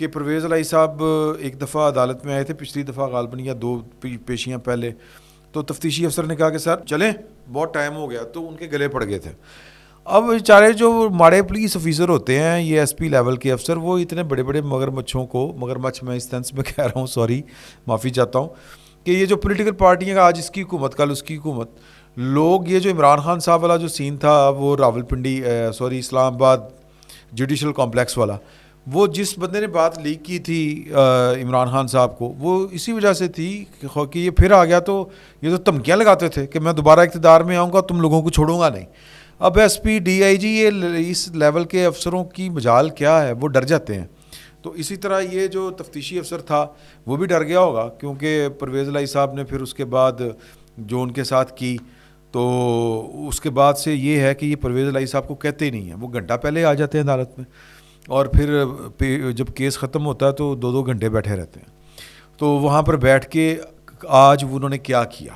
کہ پرویز الہی صاحب ایک دفعہ عدالت میں آئے تھے پچھلی دفعہ غالباً یا 2 پیشیاں پہلے, تو تفتیشی افسر نے کہا کہ سر چلیں بہت ٹائم ہو گیا, تو ان کے گلے پڑ گئے تھے. اب بیچارے جو ماڑے پولیس آفیسر ہوتے ہیں, یہ ایس پی لیول کے افسر, وہ اتنے بڑے بڑے مگرمچھوں کو, مگرمچھ میں اس سینس میں کہہ رہا ہوں, سوری معافی چاہتا ہوں, کہ یہ جو پولیٹیکل پارٹیاں کا آج اس کی حکومت کل اس کی حکومت, لوگ یہ جو عمران خان صاحب والا جو سین تھا وہ راولپنڈی اسلام آباد جوڈیشل کمپلیکس والا, وہ جس بندے نے بات لیک کی تھی عمران خان صاحب کو, وہ اسی وجہ سے تھی کہ یہ پھر آ گیا, تو یہ تو دھمکیاں لگاتے تھے کہ میں دوبارہ اقتدار میں آؤں گا, تم لوگوں کو چھوڑوں گا نہیں. اب ایس پی ڈی آئی جی یہ اس لیول کے افسروں کی مجال کیا ہے, وہ ڈر جاتے ہیں. تو اسی طرح یہ جو تفتیشی افسر تھا وہ بھی ڈر گیا ہوگا, کیونکہ پرویز الہی صاحب نے پھر اس کے بعد جو ان کے ساتھ کی, تو اس کے بعد سے یہ ہے کہ یہ پرویز الہی صاحب کو کہتے ہی نہیں ہیں, وہ گھنٹہ پہلے آ جاتے ہیں عدالت میں, اور پھر جب کیس ختم ہوتا ہے تو 2 گھنٹے بیٹھے رہتے ہیں. تو وہاں پر بیٹھ کے آج انہوں نے کیا کیا,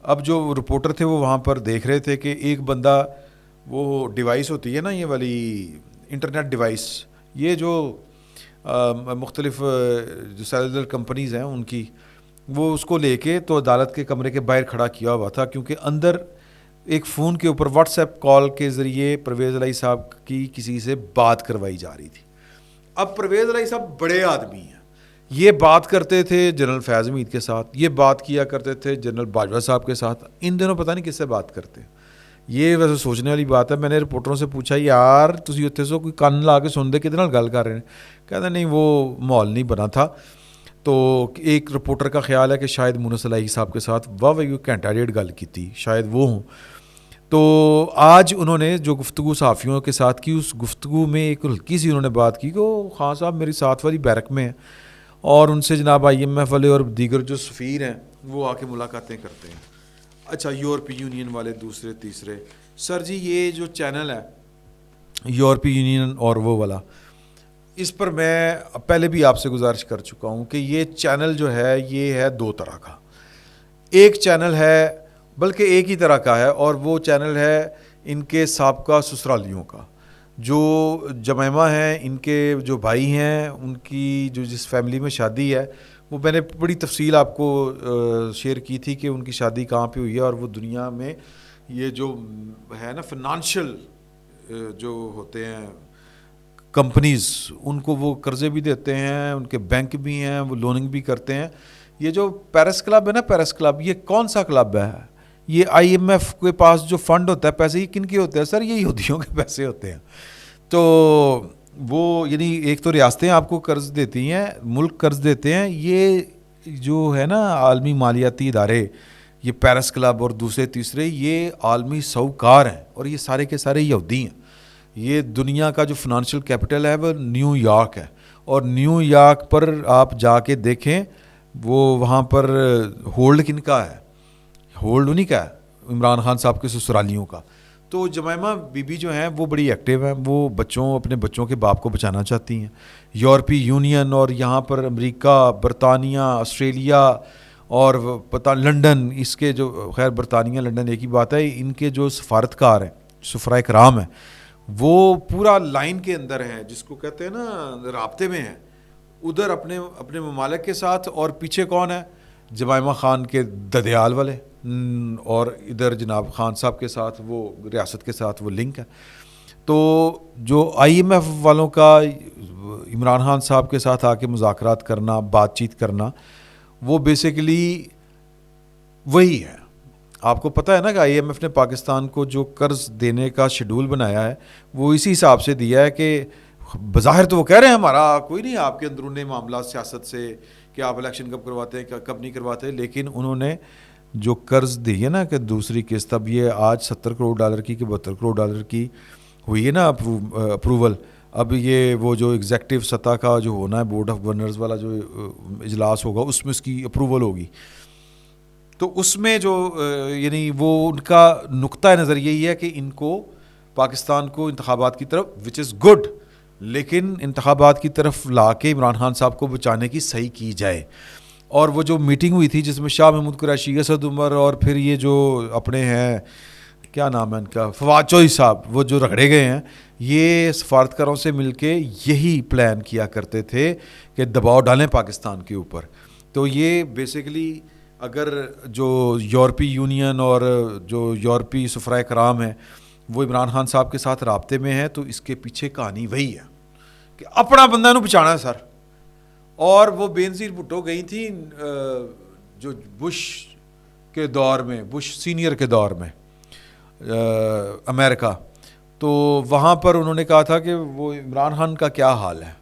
اب جو رپورٹر تھے وہ وہاں پر دیکھ رہے تھے کہ ایک بندہ, وہ ڈیوائس ہوتی ہے نا یہ والی انٹرنیٹ ڈیوائس, یہ جو مختلف جو سیلولر کمپنیز ہیں ان کی, وہ اس کو لے کے تو عدالت کے کمرے کے باہر کھڑا کیا ہوا تھا, کیونکہ اندر ایک فون کے اوپر واٹس ایپ کال کے ذریعے پرویز الہی صاحب کی کسی سے بات کروائی جا رہی تھی. اب پرویز الہی صاحب بڑے آدمی ہیں, یہ بات کرتے تھے جنرل فیض حمید کے ساتھ, یہ بات کیا کرتے تھے جنرل باجوہ صاحب کے ساتھ, ان دنوں پتہ نہیں کس سے بات کرتے. یہ ویسے سوچنے والی بات ہے. میں نے رپورٹروں سے پوچھا یار تسی اتنے سو کوئی کان لا کے سن دے کدے نال گل کر رہے ہیں, کہتے نہیں وہ ماحول نہیں بنا تھا. تو ایک رپورٹر کا خیال ہے کہ شاید مونس الہی صاحب کے ساتھ واہ گھنٹہ ڈیڑھ گل کی تھی, شاید وہ ہوں. تو آج انہوں نے جو گفتگو صحافیوں کے ساتھ کی, اس گفتگو میں ایک ہلکی سی انہوں نے بات کی کہ وہ خان صاحب میری ساتھ والی بیرک میں ہیں, اور ان سے جناب IMF والے اور دیگر جو سفیر ہیں وہ آ کے ملاقاتیں کرتے ہیں. اچھا یورپی یونین والے دوسرے تیسرے, سر جی یہ جو چینل ہے یورپی یونین اور وہ والا, اس پر میں پہلے بھی آپ سے گزارش کر چکا ہوں کہ یہ چینل جو ہے یہ ہے 2 طرح کا. ایک چینل ہے, بلکہ ایک ہی طرح کا ہے, اور وہ چینل ہے ان کے سابقہ سسرالیوں کا. جو جمائمہ ہیں ان کے جو بھائی ہیں, ان کی جو جس فیملی میں شادی ہے, وہ میں نے بڑی تفصیل آپ کو شیئر کی تھی کہ ان کی شادی کہاں پہ ہوئی ہے, اور وہ دنیا میں یہ جو ہے نا فنانشل جو ہوتے ہیں کمپنیز, ان کو وہ قرضے بھی دیتے ہیں, ان کے بینک بھی ہیں, وہ لوننگ بھی کرتے ہیں. یہ جو پیرس کلب ہے نا, پیرس کلب, یہ کون سا کلب ہے؟ یہ IMF کے پاس جو فنڈ ہوتا ہے, پیسے یہ کن کے ہوتے ہیں سر؟ یہ یہودیوں کے پیسے ہوتے ہیں. تو وہ یعنی ایک تو ریاستیں آپ کو قرض دیتی ہیں, ملک قرض دیتے ہیں, یہ جو ہے نا عالمی مالیاتی ادارے, یہ پیرس کلب اور دوسرے تیسرے, یہ عالمی ساہوکار ہیں, اور یہ سارے کے سارے یہودی ہیں. یہ دنیا کا جو فنانشل کیپٹل ہے وہ نیو یارک ہے, اور نیو یارک پر آپ جا کے دیکھیں وہ وہاں پر ہولڈ کن کا ہے؟ ہولڈ انہیں کا ہے, عمران خان صاحب کے سسرالیوں کا. تو جمائمہ بی بی جو ہیں وہ بڑی ایکٹیو ہیں, وہ اپنے بچوں کے باپ کو بچانا چاہتی ہیں. یورپی یونین اور یہاں پر امریکہ, برطانیہ, آسٹریلیا اور لنڈن, اس کے جو خیر برطانیہ لنڈن ایک ہی بات ہے, ان کے جو سفارتکار ہیں, سفراء کرام ہیں, وہ پورا لائن کے اندر ہیں, جس کو کہتے ہیں نا رابطے میں ہیں, ادھر اپنے ممالک کے ساتھ, اور پیچھے کون ہے؟ جمائمہ خان کے ددیال والے, اور ادھر جناب خان صاحب کے ساتھ وہ ریاست کے ساتھ وہ لنک ہے. تو جو IMF والوں کا عمران خان صاحب کے ساتھ آ کے مذاکرات کرنا, بات چیت کرنا, وہ بیسیکلی وہی ہے. آپ کو پتہ ہے نا کہ IMF نے پاکستان کو جو قرض دینے کا شیڈول بنایا ہے وہ اسی حساب سے دیا ہے کہ بظاہر تو وہ کہہ رہے ہیں ہمارا کوئی نہیں آپ کے اندرون معاملات سیاست سے کہ آپ الیکشن کب کرواتے ہیں کب نہیں کرواتے, لیکن انہوں نے جو قرض دی ہے نا کہ دوسری قسط, اب یہ آج $70 کروڑ کی کہ $72 کروڑ کی ہوئی ہے نا اپروول. اب یہ وہ جو ایگزیکٹو سطح کا جو ہونا ہے بورڈ آف گورنرز والا جو اجلاس ہوگا, اس میں اس کی اپروول ہوگی. تو اس میں جو یعنی وہ ان کا نقطہ نظر یہی ہے کہ ان کو پاکستان کو انتخابات کی طرف, وچ از گڈ, لیکن انتخابات کی طرف لا کے عمران خان صاحب کو بچانے کی صحیح کی جائے. اور وہ جو میٹنگ ہوئی تھی جس میں شاہ محمود قریشی, اسد عمر, اور پھر یہ جو اپنے ہیں کیا نام ہے ان کا، فواد چوہدری صاحب، وہ جو رگڑے گئے ہیں، یہ سفارتکاروں سے مل کے یہی پلان کیا کرتے تھے کہ دباؤ ڈالیں پاکستان کے اوپر. تو یہ بیسیکلی اگر جو یورپی یونین اور جو یورپی سفرائے کرام ہیں وہ عمران خان صاحب کے ساتھ رابطے میں ہیں، تو اس کے پیچھے کہانی وہی ہے کہ اپنا بندہ نو بچانا ہے سر. اور وہ بینظیر بھٹو گئی تھی جو بش کے دور میں، بش سینئر کے دور میں امریکہ، تو وہاں پر انہوں نے کہا تھا کہ وہ عمران خان کا کیا حال ہے،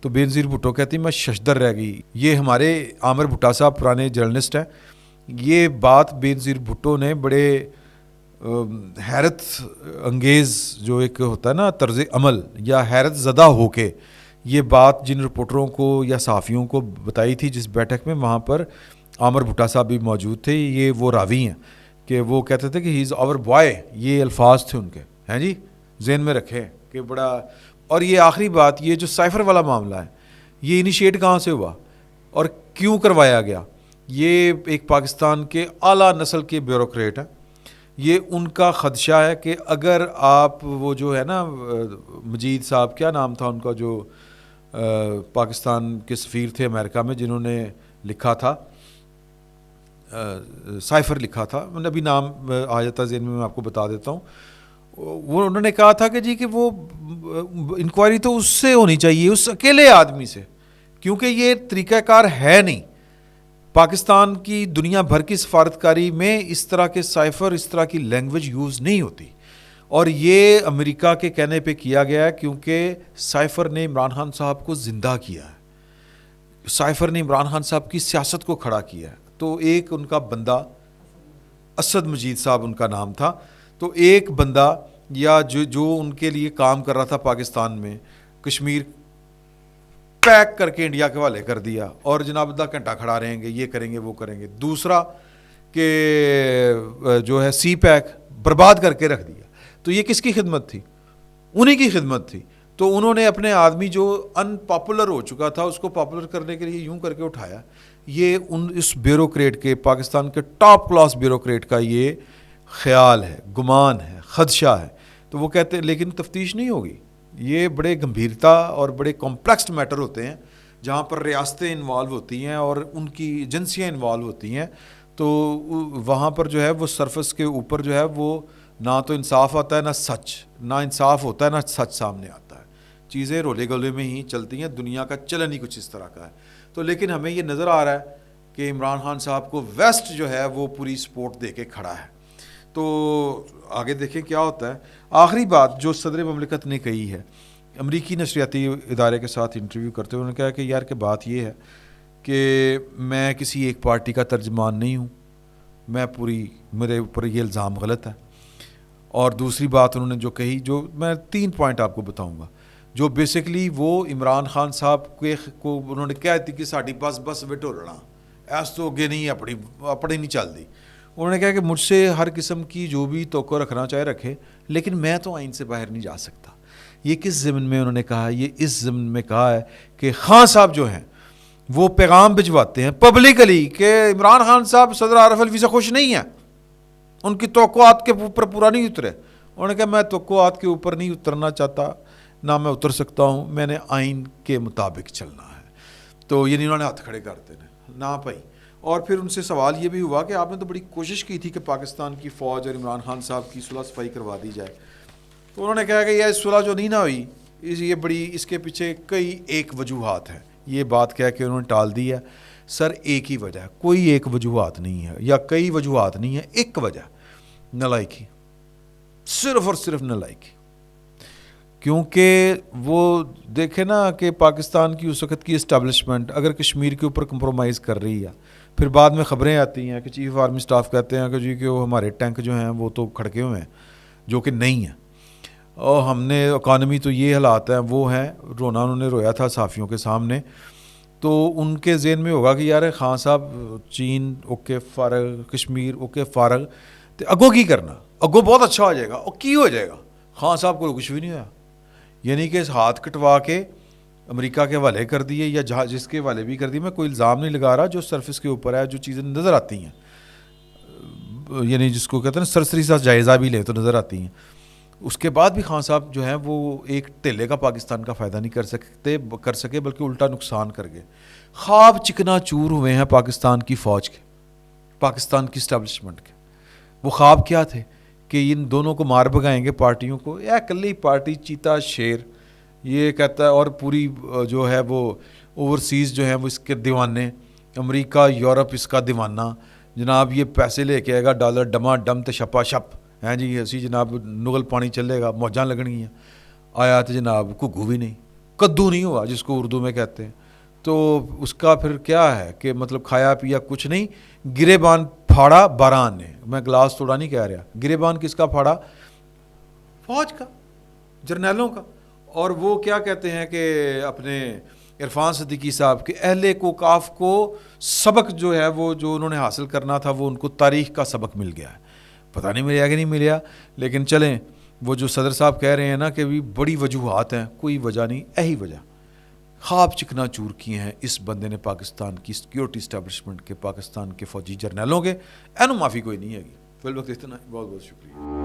تو بینظیر بھٹو کہتی میں ششدر رہ گئی. یہ ہمارے عامر بھٹا صاحب پرانے جرنلسٹ ہیں، یہ بات بینظیر بھٹو نے بڑے حیرت انگیز جو ایک ہوتا ہے نا طرز عمل، یا حیرت زدہ ہو کے یہ بات جن رپورٹروں کو یا صحافیوں کو بتائی تھی جس بیٹھک میں، وہاں پر عامر بھٹا صاحب بھی موجود تھے. یہ وہ راوی ہیں کہ وہ کہتے تھے کہ ہی از آور بوائے، یہ الفاظ تھے ان کے، ہیں جی ذہن میں رکھیں کہ بڑا. اور یہ آخری بات، یہ جو سائفر والا معاملہ ہے یہ انیشیٹ کہاں سے ہوا اور کیوں کروایا گیا؟ یہ ایک پاکستان کے اعلیٰ نسل کے بیوروکریٹ ہیں. یہ ان کا خدشہ ہے کہ اگر آپ وہ جو ہے نا مجید صاحب، کیا نام تھا ان کا، جو پاکستان کے سفیر تھے امریکہ میں، جنہوں نے لکھا تھا سائفر لکھا تھا، میں نے ابھی نام آ جاتا ذہن میں آپ کو بتا دیتا ہوں. وہ انہوں نے کہا تھا کہ جی کہ وہ انکوائری تو اس سے ہونی چاہیے، اس اکیلے آدمی سے، کیونکہ یہ طریقہ کار ہے نہیں. پاکستان کی دنیا بھر کی سفارتکاری میں اس طرح کے سائفر، اس طرح کی لینگویج یوز نہیں ہوتی. اور یہ امریکہ کے کہنے پہ کیا گیا ہے کیونکہ سائفر نے عمران خان صاحب کو زندہ کیا ہے، سائفر نے عمران خان صاحب کی سیاست کو کھڑا کیا ہے. تو ایک ان کا بندہ اسد مجید صاحب ان کا نام تھا، تو ایک بندہ یا جو ان کے لیے کام کر رہا تھا پاکستان میں، کشمیر پیک کر کے انڈیا کے حوالے کر دیا اور جناب آدھا گھنٹہ کھڑا رہیں گے، یہ کریں گے وہ کریں گے. دوسرا کہ جو ہے سی پیک برباد کر کے رکھ دیا. تو یہ کس کی خدمت تھی؟ انہی کی خدمت تھی. تو انہوں نے اپنے آدمی جو ان پاپولر ہو چکا تھا اس کو پاپولر کرنے کے لیے یوں کر کے اٹھایا. یہ اس بیوروکریٹ کے، پاکستان کے ٹاپ کلاس بیوروکریٹ کا یہ خیال ہے، گمان ہے، خدشہ ہے. تو وہ کہتے ہیں لیکن تفتیش نہیں ہوگی. یہ بڑے گمبھیرتا اور بڑے کمپلیکس میٹر ہوتے ہیں جہاں پر ریاستیں انوالو ہوتی ہیں اور ان کی ایجنسیاں انوالو ہوتی ہیں. تو وہاں پر جو ہے وہ سرفس کے اوپر جو ہے وہ نہ تو انصاف آتا ہے نہ سچ، نہ انصاف ہوتا ہے نہ سچ سامنے آتا ہے. چیزیں رولے گولے میں ہی چلتی ہیں، دنیا کا چلن ہی کچھ اس طرح کا ہے. تو لیکن ہمیں یہ نظر آ رہا ہے کہ عمران خان صاحب کو ویسٹ جو ہے وہ پوری سپورٹ دے کے کھڑا ہے. تو آگے دیکھیں کیا ہوتا ہے. آخری بات جو صدر مملکت نے کہی ہے امریکی نشریاتی ادارے کے ساتھ انٹرویو کرتے ہوئے، انہوں نے کہا کہ یار کہ بات یہ ہے کہ میں کسی ایک پارٹی کا ترجمان نہیں ہوں، میں میرے اوپر یہ الزام غلط ہے. اور دوسری بات انہوں نے جو کہی، جو میں 3 پوائنٹ آپ کو بتاؤں گا، جو بیسیکلی وہ عمران خان صاحب کو انہوں نے کہا تھی کہ ساڑی بس وٹو لڑا ایس تو اگے نہیں اپنی نہیں چل دی. انہوں نے کہا کہ مجھ سے ہر قسم کی جو بھی توقع رکھنا چاہے رکھے، لیکن میں تو آئین سے باہر نہیں جا سکتا. یہ کس ضمن میں انہوں نے کہا؟ یہ اس ضمن میں کہا ہے کہ خان صاحب جو ہیں وہ پیغام بھجواتے ہیں پبلکلی کہ عمران خان صاحب صدر عارف الوی سے خوش نہیں ہیں، ان کی توقعات کے اوپر پورا نہیں اترے. انہوں نے کہا میں توقعات کے اوپر نہیں اترنا چاہتا، نہ میں اتر سکتا ہوں، میں نے آئین کے مطابق چلنا ہے. تو یہ انہوں نے ہاتھ کھڑے کرتے ہیں نہ بھائی. اور پھر ان سے سوال یہ بھی ہوا کہ آپ نے تو بڑی کوشش کی تھی کہ پاکستان کی فوج اور عمران خان صاحب کی صلح صفائی کروا دی جائے. تو انہوں نے کہا کہ یہ صلح جو نہیں نہ ہوئی، اس کے پیچھے کئی ایک وجوہات ہیں. یہ بات کہہ کے انہوں نے ٹال دی ہے. سر ایک ہی وجہ ہے، کوئی ایک وجوہات نہیں ہے یا کئی وجوہات نہیں ہے، ایک وجہ نالائکی، صرف اور صرف نالائکی. کیونکہ وہ دیکھیں نا کہ پاکستان کی اس وقت کی اسٹیبلشمنٹ اگر کشمیر کے اوپر کمپرومائز کر رہی ہے، پھر بعد میں خبریں آتی ہیں کہ چیف آرمی سٹاف کہتے ہیں کہ جی کہ وہ ہمارے ٹینک جو ہیں وہ تو کھڑکے ہوئے ہیں، جو کہ نہیں ہیں، اور ہم نے اکانومی تو یہ حالات ہیں وہ ہیں. رونا انہوں نے رویا تھا صحافیوں کے سامنے. تو ان کے ذہن میں ہوگا کہ یار خان صاحب چین اوکے فارغ، کشمیر اوکے فارغ، تو اگوں کی کرنا، اگوں بہت اچھا ہو جائے گا. اور کی ہو جائے گا؟ خان صاحب کو کچھ بھی نہیں ہوا. یعنی کہ ہاتھ کٹوا کے امریکہ کے حوالے کر دیے یا جس کے حوالے بھی کر دیے. میں کوئی الزام نہیں لگا رہا، جو سرفس کے اوپر ہے جو چیزیں نظر آتی ہیں یعنی جس کو کہتے ہیں نا سرسری سا جائزہ بھی لیں تو نظر آتی ہیں. اس کے بعد بھی خان صاحب جو ہیں وہ ایک ٹھیلے کا پاکستان کا فائدہ نہیں کر سکے بلکہ الٹا نقصان کر گئے. خواب چکنا چور ہوئے ہیں پاکستان کی فوج کے, پاکستان کی اسٹیبلشمنٹ کے. وہ خواب کیا تھے کہ ان دونوں کو مار بھگائیں گے پارٹیوں کو, یا اکلی پارٹی چیتا شیر یہ کہتا ہے, اور پوری جو ہے وہ اوورسیز جو ہیں وہ اس کے دیوانے, امریکہ یورپ اس کا دیوانہ, جناب یہ پیسے لے کے آئے گا ڈالر ڈما ڈم تے شپا شپ, ہیں جی اسی جناب نغل پانی چلے گا, موجاں لگنگیاں. آیا تو جناب گھگو بھی نہیں, کدو نہیں ہوا جس کو اردو میں کہتے ہیں. تو اس کا پھر کیا ہے کہ مطلب کھایا پیا کچھ نہیں, گریبان پھاڑا باران نے. میں گلاس توڑا نہیں کہہ رہا, گریبان کس کا پھاڑا؟ فوج کا, جرنیلوں کا. اور وہ کیا کہتے ہیں کہ اپنے عرفان صدیقی صاحب کے اہل کوکاف کو سبق جو ہے وہ جو انہوں نے حاصل کرنا تھا وہ ان کو تاریخ کا سبق مل گیا ہے. پتہ نہیں ملیا کہ نہیں ملیا, لیکن چلیں وہ جو صدر صاحب کہہ رہے ہیں نا کہ بھی بڑی وجوہات ہیں, کوئی وجہ نہیں, یہی وجہ خواب چکنا چور کیے ہیں اس بندے نے پاکستان کی سیکیورٹی اسٹیبلشمنٹ کے, پاکستان کے فوجی جرنیلوں کے. اینو معافی کوئی نہیں ہے گی. فی الوقت اتنا, بہت بہت شکریہ.